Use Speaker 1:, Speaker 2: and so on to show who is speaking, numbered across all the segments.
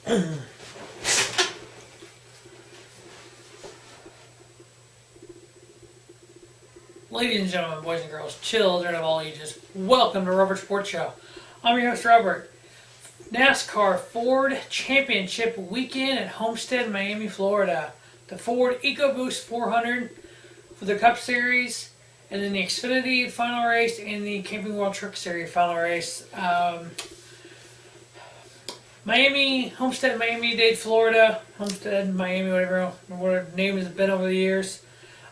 Speaker 1: Ladies and gentlemen, boys and girls, children of all ages, welcome to Robert Sports Show. I'm your host, Robert. Nascar Ford Championship weekend at Homestead, Miami, Florida. The Ford EcoBoast 400 for the Cup Series, and then the Xfinity final race and the Camping World Truck Series final race. Miami, Homestead, Miami-Dade, Florida. Homestead, Miami, whatever the name has been over the years.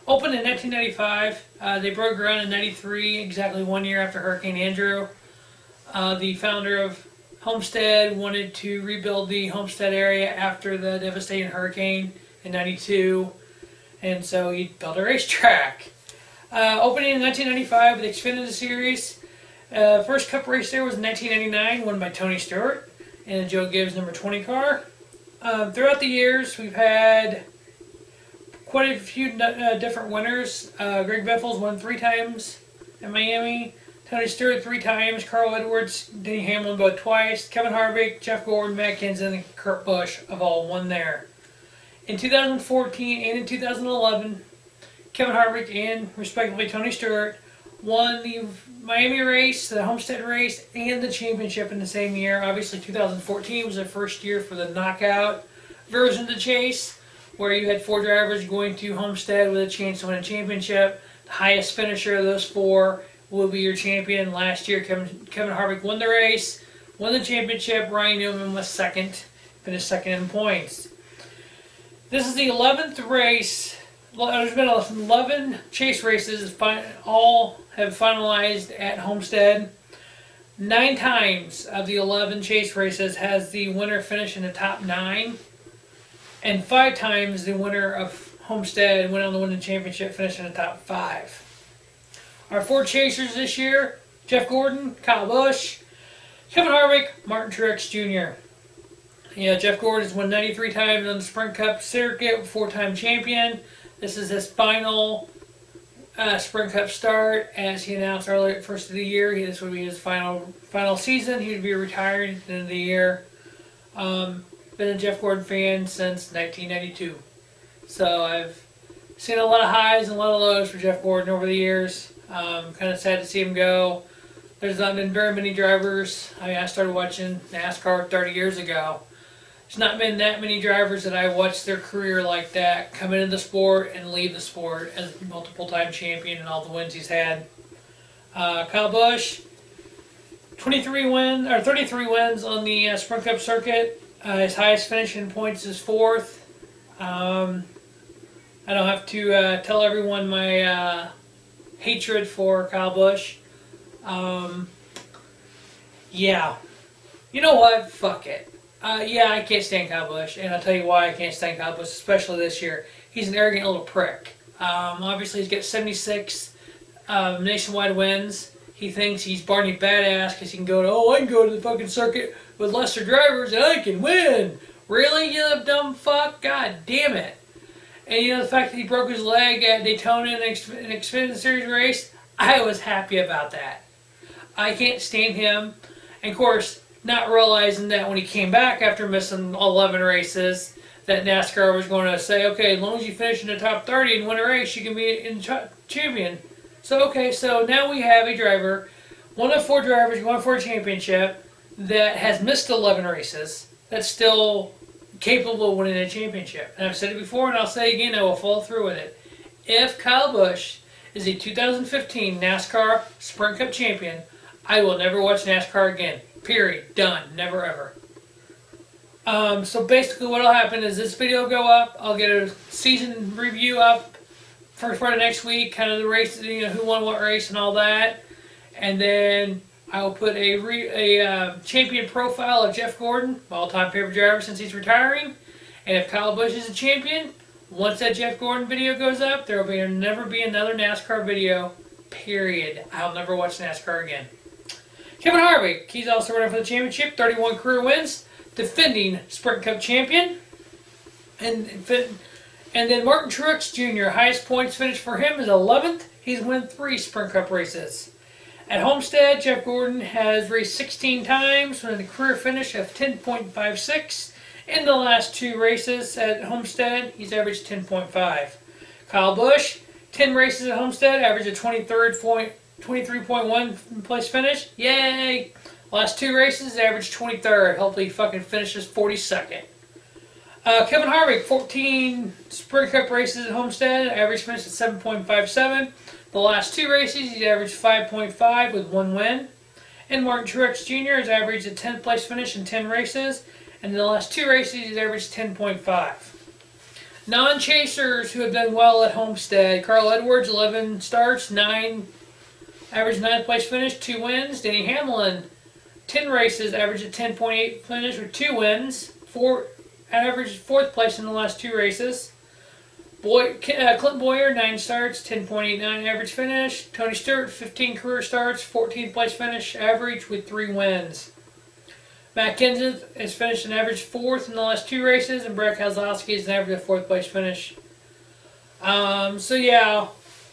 Speaker 1: Opened in 1995. They broke ground in 93, exactly 1 year after Hurricane Andrew. The founder of Homestead wanted to rebuild the Homestead area after the devastating hurricane in 92, and so he built a racetrack. Opening in 1995 with the Xfinity Series. First Cup race there was in 1999, won by Tony Stewart in a Joe Gibbs number 20 car. Throughout the years, we've had quite a few different winners. Greg Biffles won 3 times in Miami. Tony Stewart 3 times. Carl Edwards, Denny Hamlin both twice. Kevin Harvick, Jeff Gordon, Matt Kenseth, and Kurt Busch have all won there. In 2014 and in 2011, Kevin Harvick and respectively Tony Stewart won the Miami race, the Homestead race, and the championship in the same year. Obviously, 2014 was the first year for the knockout version of the chase, where you had 4 drivers going to Homestead with a chance to win a championship. The highest finisher of those 4 will be your champion. Last year, Kevin Harvick won the race, won the championship. Ryan Newman was second, finished second in points. This is the 11th race. There's been 11 chase races, all have finalized at Homestead. 9 times of the 11 chase races has the winner finished in the top 9. And 5 times the winner of Homestead went on to win the championship, finished in the top 5. Our 4 chasers this year: Jeff Gordon, Kyle Busch, Kevin Harvick, Martin Truex Jr. Yeah, Jeff Gordon has won 93 times on the Sprint Cup circuit, 4-time champion. This is his final Sprint Cup start, as he announced earlier at first of the year. This would be his final season. He would be retired at the end of the year. Been a Jeff Gordon fan since 1992. So I've seen a lot of highs and a lot of lows for Jeff Gordon over the years. Kind of sad to see him go. There's not been very many drivers. I started watching NASCAR 30 years ago. There's not been that many drivers that I watched their career like that come into the sport and leave the sport as multiple-time champion and all the wins he's had. Kyle Busch, 33 wins on the Sprint Cup circuit. His highest finish in points is 4th. I don't have to tell everyone my hatred for Kyle Busch. Yeah. You know what? Fuck it. Yeah, I can't stand Kyle Busch, and I'll tell you why I can't stand Kyle Busch, especially this year. He's an arrogant little prick. Obviously, he's got 76 nationwide wins. He thinks he's Barney Badass because he can I can go to the fucking circuit with lesser drivers and I can win. Really, you dumb fuck? God damn it. And you know, the fact that he broke his leg at Daytona in an Xfinity Series race, I was happy about that. I can't stand him. And of course, not realizing that when he came back after missing 11 races, that NASCAR was going to say, okay, as long as you finish in the top 30 and win a race, you can be in champion. So now we have a driver, one of 4 drivers going for a championship, that has missed 11 races, that's still capable of winning a championship. And I've said it before, and I'll say it again, I will follow through with it. If Kyle Busch is a 2015 NASCAR Sprint Cup champion, I will never watch NASCAR again. Period. Done. Never ever. So basically what will happen is this video will go up. I'll get a season review up first part of next week, kind of the races, who won what race and all that. And then I'll put a champion profile of Jeff Gordon, my all-time favorite driver since he's retiring. And if Kyle Busch is a champion, once that Jeff Gordon video goes up, there will never be another NASCAR video. Period. I'll never watch NASCAR again. Kevin Harvick, he's also running for the championship, 31 career wins, defending Sprint Cup champion. And then Martin Truex Jr., highest points finish for him is 11th. He's won 3 Sprint Cup races. At Homestead, Jeff Gordon has raced 16 times with a career finish of 10.56 In the last 2 races at Homestead, he's averaged 10.5. Kyle Busch, 10 races at Homestead, averaged a 23.1 place finish. Yay! Last 2 races, averaged 23rd. Hopefully he fucking finishes 42nd. Kevin Harvick, 14 Sprint Cup races at Homestead, average finish at 7.57. The last 2 races, he's averaged 5.5 with 1 win. And Martin Truex Jr. has averaged a 10th place finish in 10 races. And in the last 2 races, he's averaged 10.5. Non-chasers who have done well at Homestead. Carl Edwards, 11 starts, average 9th place finish, 2 wins. Denny Hamlin, 10 races, average a 10.8 finish with 2 wins. Average 4th place in the last 2 races. Clint Boyer, 9 starts, 10.89 average finish. Tony Stewart, 15 career starts, 14th place finish average with 3 wins. Matt Kenseth has finished an average 4th in the last 2 races, and Brad Keselowski is an average of 4th place finish. So yeah,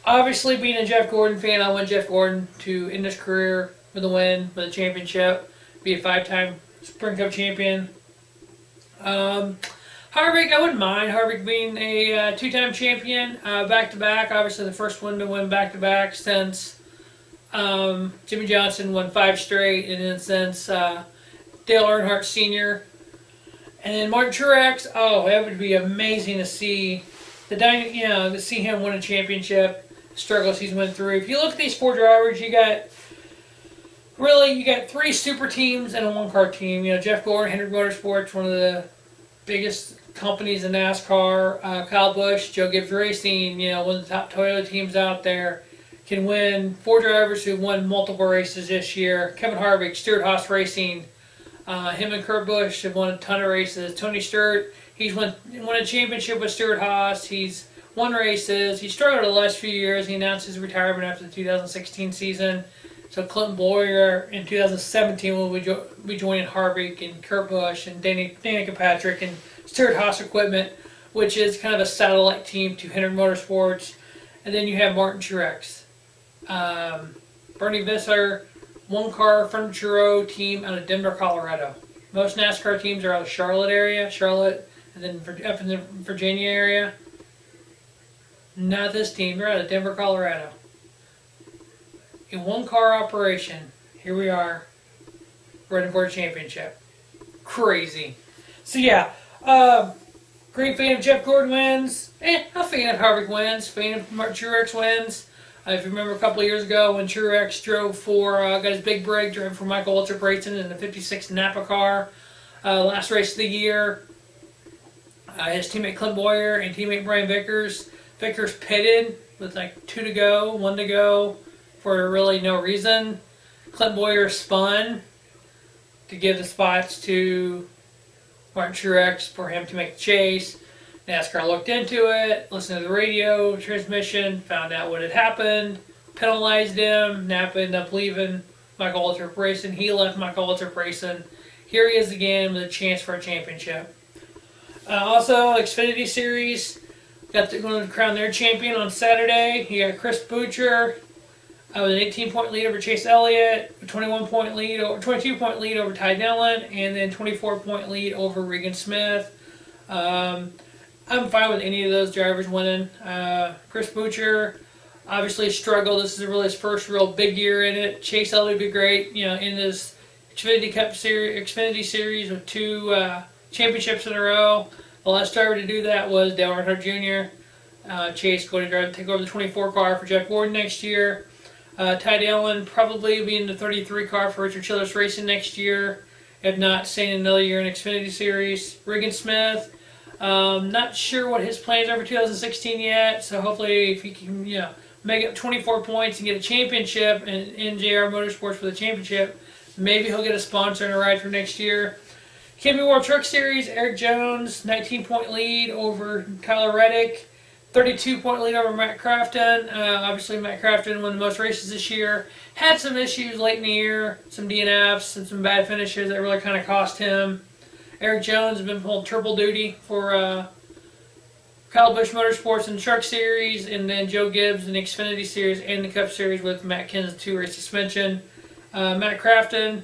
Speaker 1: obviously being a Jeff Gordon fan, I want Jeff Gordon to end his career with a win, with a championship, be a 5-time Sprint Cup champion. Harvick, I wouldn't mind Harvick being a 2-time champion, back-to-back. Obviously, the first one to win back-to-back since Jimmy Johnson won 5 straight, and then since Dale Earnhardt Sr. And then Martin Truex. Oh, that would be amazing to see to see him win a championship. Struggles he's went through. If you look at these 4 drivers, you got 3 super teams and a 1-car team. Jeff Gordon, Hendrick Motorsports, one of the biggest companies in NASCAR. Kyle Busch, Joe Gibbs Racing, one of the top Toyota teams out there, can win. 4 drivers who've won multiple races this year. Kevin Harvick, Stewart-Haas Racing, him and Kurt Busch have won a ton of races. Tony Stewart, he's won a championship with Stewart-Haas. He's won races. He struggled the last few years. He announced his retirement after the 2016 season. So Clinton Boyer in 2017 will be joining Harvick and Kurt Busch and Danny Kirkpatrick and Stewart-Haas Equipment, which is kind of a satellite team to Hendrick Motorsports. And then you have Martin Truex. Bernie Vissler, 1-car Furniture team out of Denver, Colorado. Most NASCAR teams are out of Charlotte, and then up in the Virginia area. Not this team. They're out of Denver, Colorado. A 1-car operation. Here we are, running for a championship. Crazy. So yeah, great fan of Jeff Gordon wins. A fan of Harvick wins. Fan of Martin Truex wins. If you remember a couple of years ago when Truex drove got his big break, driving for Michael Waltrip Racing in the '56 Napa car. Last race of the year, his teammate Clint Boyer and teammate Brian Vickers pitted with like 1 to go, for really no reason. Clint Boyer spun to give the spots to Martin Truex for him to make the chase. NASCAR looked into it, listened to the radio transmission, found out what had happened, penalized him. Napa ended up leaving Michael Waltrip Racing. He left Michael Waltrip Racing. Here he is again with a chance for a championship. Also, Xfinity Series going to crown their champion on Saturday. You got Chris Buescher with an 18-point lead over Chase Elliott, a 22-point lead over Ty Dillon, and then 24-point lead over Regan Smith. I'm fine with any of those drivers winning. Chris Buescher obviously struggled. This is really his first real big year in it. Chase Elliott would be great, in this Xfinity Series with 2 championships in a row. The last driver to do that was Dale Earnhardt Jr. Chase going to take over the 24 car for Jeff Gordon next year. Ty Dillon probably be in the 33 car for Richard Childress Racing next year, if not staying another year in Xfinity Series. Regan Smith, not sure what his plans are for 2016 yet, so hopefully if he can make up 24 points and get a championship and NJR Motorsports for the championship, maybe he'll get a sponsor and a ride for next year. Camping World Truck Series, Eric Jones, 19-point lead over Tyler Reddick. 32-point lead over Matt Crafton. Obviously, Matt Crafton won the most races this year. Had some issues late in the year, some DNFs and some bad finishes that really kind of cost him. Eric Jones has been pulled triple duty for Kyle Busch Motorsports in the Truck Series, and then Joe Gibbs in the Xfinity Series and the Cup Series with Matt Kenseth 2-race suspension. Matt Crafton,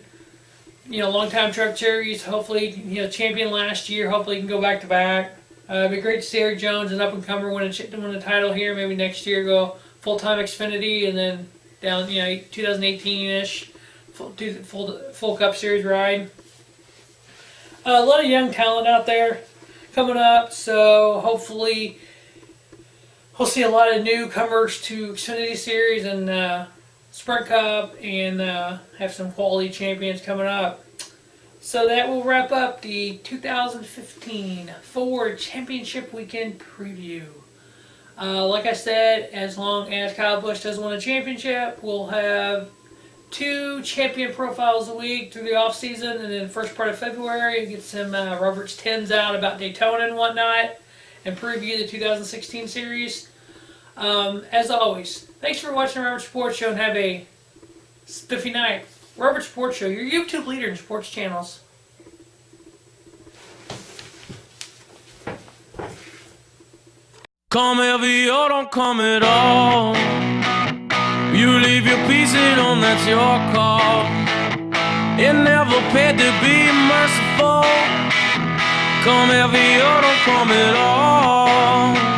Speaker 1: long-time Truck Series. Hopefully, champion last year. Hopefully, he can go back to back. It'd be great to see Eric Jones, an up-and-comer, win a title here. Maybe next year go full-time Xfinity and then down, 2018-ish, full Cup Series ride. A lot of young talent out there coming up, so hopefully we'll see a lot of newcomers to Xfinity Series and Sprint Cup, and have some quality champions coming up. So that will wrap up the 2015 Ford Championship Weekend preview. Like I said, as long as Kyle Busch doesn't win a championship, we'll have 2 champion profiles a week through the off season, and then the first part of February get some Roberts 10s out about Daytona and whatnot, and preview the 2016 series. As always, thanks for watching the Robert Sports Show, and have a spiffy night. Robert Sports Show, your YouTube leader in sports channels.
Speaker 2: Come heavy or don't come at all. You leave your piece at home, that's your call. It never paid to be merciful. Come heavy or don't come at all.